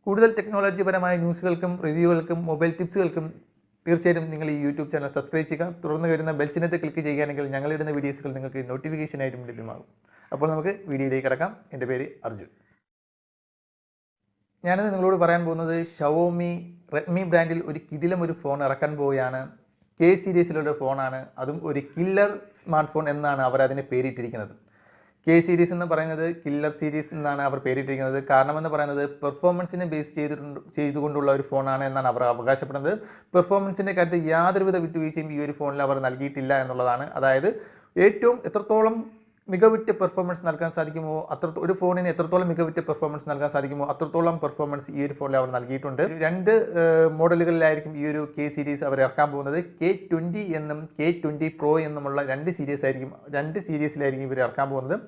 കൂടുതൽ ടെക്നോളജിപരമായ ന്യൂസുകൾക്കും റിവ്യൂകൾക്കും മൊബൈൽ ടിപ്സുകൾക്കും തീർച്ചയായും നിങ്ങൾ ഈ യൂട്യൂബ് ചാനൽ സബ്സ്ക്രൈബ് ചെയ്യുക. തുടർന്ന് വരുന്ന ബെൽ ചിഹ്നത്തിൽ ക്ലിക്ക് ചെയ്യുകയാണെങ്കിൽ ഞങ്ങളിടുന്ന വീഡിയോസുകൾ നിങ്ങൾക്ക് നോട്ടിഫിക്കേഷനായിട്ടും ലഭ്യമാകും. അപ്പോൾ നമുക്ക് വീഡിയോയിലേക്ക് കിടക്കാം. എൻ്റെ പേര് അർജുൻ. ഞാനിന്ന് നിങ്ങളോട് പറയാൻ പോകുന്നത് റെഡ്മി ബ്രാൻഡിൽ ഒരു കിടിലം ഒരു ഫോൺ ഇറക്കാൻ പോവുകയാണ്. കെ സീരീസിലുള്ള ഫോണാണ്. അതും ഒരു കില്ലർ സ്മാർട്ട് ഫോൺ എന്നാണ് അവർ അതിന് പേരിട്ടിരിക്കുന്നത്. കെ സീരീസ് എന്ന് പറയുന്നത് കില്ലർ സീരീസ് എന്നാണ് അവർ പേരിട്ടിരിക്കുന്നത്. കാരണമെന്ന് പറയുന്നത് പെർഫോമൻസിനെ ബേസ് ചെയ്തുകൊണ്ടുള്ള ഒരു ഫോണാണ് എന്നാണ് അവർ അവകാശപ്പെടുന്നത്. പെർഫോമൻസിൻ്റെ കാര്യത്തിൽ യാതൊരുവിധ വിട്ടുവീഴ്ചയും ഈ ഒരു ഫോണിൽ അവർ നൽകിയിട്ടില്ല എന്നുള്ളതാണ്. അതായത് എത്രത്തോളം മികവുറ്റ പെർഫോമൻസ് നൽകാൻ സാധിക്കുമോ ഒരു ഫോണിന് എത്രത്തോളം മികവുറ്റ പെർഫോമൻസ് നൽകാൻ സാധിക്കുമോ അത്രത്തോളം പെർഫോമൻസ് ഈ ഒരു ഫോണിൽ അവർ നൽകിയിട്ടുണ്ട്. 2 മോഡലുകളിലായിരിക്കും ഈ ഒരു കെ സീരീസ് അവർ ഇറക്കാൻ പോകുന്നത്. K20 എന്നും K20 Pro എന്നുമുള്ള 2 സീരീസിലായിരിക്കും ഇവർ ഇറക്കാൻ പോകുന്നത്.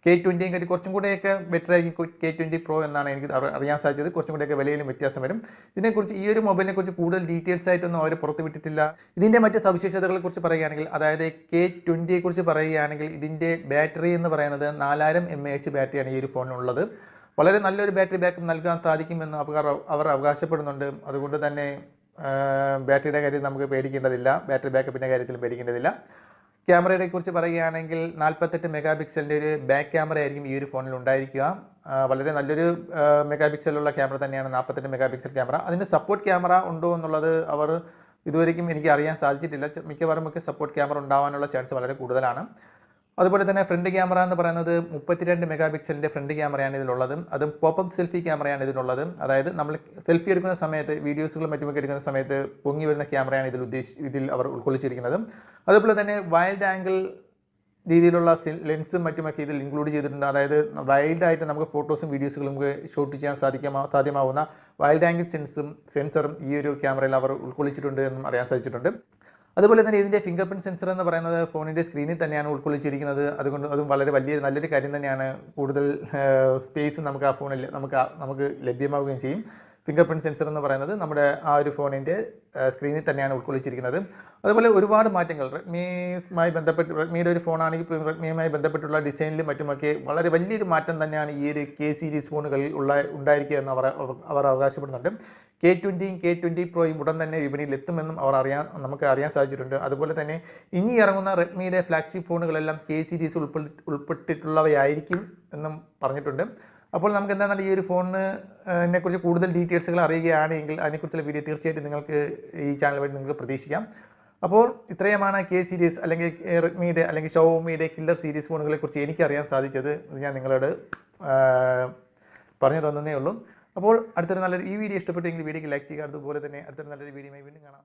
K20 കാട്ടി കുറച്ചും കൂടെയൊക്കെ ബെറ്റർ ആയിരിക്കും K20 Pro എന്നാണ് എനിക്ക് അറിയാൻ സാധിച്ചത്. കുറച്ചും കൂടെയൊക്കെ വിലയിലും വ്യത്യാസം വരും. ഇതിനെക്കുറിച്ച് ഈ ഒരു മൊബൈലിനെ കുറിച്ച് കൂടുതൽ ഡീറ്റെയിൽസ് ആയിട്ടൊന്നും അവർ പുറത്തുവിട്ടിട്ടില്ല. ഇതിൻ്റെ മറ്റ് സവിശേഷതകളെ കുറിച്ച് പറയുകയാണെങ്കിൽ, അതായത് K20 കുറിച്ച് പറയുകയാണെങ്കിൽ ഇതിൻ്റെ ബാറ്ററി എന്ന് പറയുന്നത് 4000 mAh ബാറ്ററിയാണ് ഈ ഒരു ഫോണിനുള്ളത്. വളരെ നല്ലൊരു ബാറ്ററി ബാക്കപ്പ് നൽകാൻ സാധിക്കുമെന്ന് അവർ അവകാശപ്പെടുന്നുണ്ട്. അതുകൊണ്ട് തന്നെ ബാറ്ററിയുടെ കാര്യത്തിൽ നമുക്ക് പേടിക്കേണ്ടതില്ല. ബാറ്ററി ബാക്കപ്പിൻ്റെ കാര്യത്തിൽ പേടിക്കേണ്ടതില്ല. ക്യാമറയെ കുറിച്ച് പറയുകയാണെങ്കിൽ 48 മെഗാ പിക്സലിൻ്റെ ഒരു ബാക്ക് ക്യാമറ ആയിരിക്കും ഈ ഒരു ഫോണിൽ ഉണ്ടായിരിക്കുക. വളരെ നല്ലൊരു മെഗാ പിക്സലുള്ള ക്യാമറ തന്നെയാണ് 48 മെഗാ പിക്സൽ ക്യാമറ. അതിന് സപ്പോർട്ട് ക്യാമറ ഉണ്ടോ എന്നുള്ളത് അവർ ഇതുവരെയും എനിക്ക് അറിയാൻ സാധിച്ചിട്ടില്ല. മിക്കവാറും ഒക്കെ സപ്പോർട്ട് ക്യാമറ ഉണ്ടാവാനുള്ള ചാൻസ് വളരെ കൂടുതലാണ്. അതുപോലെ തന്നെ ഫ്രണ്ട് ക്യാമറ എന്ന് പറയുന്നത് 32 മെഗാ പിക്സലിൻ്റെ ഫ്രണ്ട് ക്യാമറയാണ് ഇതിലുള്ളത്. അതും പോപ്പപ്പ് സെൽഫി ക്യാമറയാണ് ഇതിലുള്ളത്. അതായത് നമ്മൾ സെൽഫി എടുക്കുന്ന സമയത്ത്, വീഡിയോസുകളും മറ്റുമൊക്കെ എടുക്കുന്ന സമയത്ത് പൊങ്ങി വരുന്ന ക്യാമറയാണ് ഇതിൽ അവർ ഉൾക്കൊള്ളിച്ചിരിക്കുന്നത്. അതുപോലെ തന്നെ വൈൽഡ് ആംഗിൾ രീതിയിലുള്ള ലെൻസും മറ്റുമൊക്കെ ഇതിൽ ഇൻക്ലൂഡ് ചെയ്തിട്ടുണ്ട്. അതായത് വൈൽഡായിട്ട് നമുക്ക് ഫോട്ടോസും വീഡിയോസുകളും ഷൂട്ട് ചെയ്യാൻ സാധ്യമാവുന്ന വൈൽഡ് ആംഗിൾ സെൻസറും ഈ ഒരു ക്യാമറയിൽ അവർ ഉൾക്കൊള്ളിച്ചിട്ടുണ്ട് എന്നും അറിയാൻ സാധിച്ചിട്ടുണ്ട്. അതുപോലെ തന്നെ ഇതിൻ്റെ ഫിംഗർ പ്രിൻറ്റ് സെൻസർ എന്ന് പറയുന്നത് ഫോണിൻ്റെ സ്ക്രീനിൽ തന്നെയാണ് ഉൾക്കൊള്ളിച്ചിരിക്കുന്നത്. അതും വളരെ നല്ലൊരു കാര്യം തന്നെയാണ്. കൂടുതൽ സ്പേസ് നമുക്ക് ആ ഫോണിൽ നമുക്ക് ലഭ്യമാവുകയും ചെയ്യും. ഫിംഗർ പ്രിൻറ്റ് സെൻസർ എന്ന് പറയുന്നത് നമ്മുടെ ആ ഒരു ഫോണിൻ്റെ സ്ക്രീനിൽ തന്നെയാണ് ഉൾക്കൊള്ളിച്ചിരിക്കുന്നത്. അതുപോലെ ഒരുപാട് മാറ്റങ്ങൾ റെഡ്മിയുടെ ഒരു ഫോണാണെങ്കിൽ റെഡ്മിയുമായി ബന്ധപ്പെട്ടുള്ള ഡിസൈനിലും മറ്റുമൊക്കെ വളരെ വലിയൊരു മാറ്റം തന്നെയാണ് ഈ ഒരു കെ സീരീസ് ഫോണുകളിൽ ഉണ്ടായിരിക്കുക എന്ന് അവർ അവകാശപ്പെടുന്നുണ്ട്. K20യും K20 Proയും ഉടൻ തന്നെ വിപണിയിൽ എത്തുമെന്നും നമുക്ക് അറിയാൻ സാധിച്ചിട്ടുണ്ട്. അതുപോലെ തന്നെ ഇനി ഇറങ്ങുന്ന റെഡ്മിയുടെ ഫ്ലാഗ്ഷിപ്പ് ഫോണുകളെല്ലാം കെ സീരീസ് ഉൾപ്പെട്ടിട്ടുള്ളവയായിരിക്കും എന്നും പറഞ്ഞിട്ടുണ്ട്. അപ്പോൾ നമുക്ക് എന്താണ് ഈ ഒരു ഫോണിനെ കുറിച്ച് കൂടുതൽ ഡീറ്റെയിൽസുകൾ അറിയുകയാണെങ്കിൽ അതിനെക്കുറിച്ചുള്ള വീഡിയോ തീർച്ചയായിട്ടും നിങ്ങൾക്ക് ഈ ചാനൽ വഴി നിങ്ങൾക്ക് പ്രതീക്ഷിക്കാം. അപ്പോൾ ഇത്രയുമാണ് കെ സീരീസ് അല്ലെങ്കിൽ റെഡ്മിയുടെ അല്ലെങ്കിൽ ഷവോമിയുടെ കില്ലർ സീരീസ് ഫോണുകളെ കുറിച്ച് എനിക്ക് അറിയാൻ സാധിച്ചത്. ഞാൻ നിങ്ങളോട് പറഞ്ഞു തന്നേ ഉള്ളൂ. അപ്പോൾ ഈ വീഡിയോ ഇഷ്ടപ്പെട്ടെങ്കിൽ വീഡിയോക്ക് ലൈക്ക് ചെയ്യുക. അതുപോലെ തന്നെ അടുത്തൊരു നല്ലൊരു വീഡിയോയുമായി വീണ്ടും കാണാം.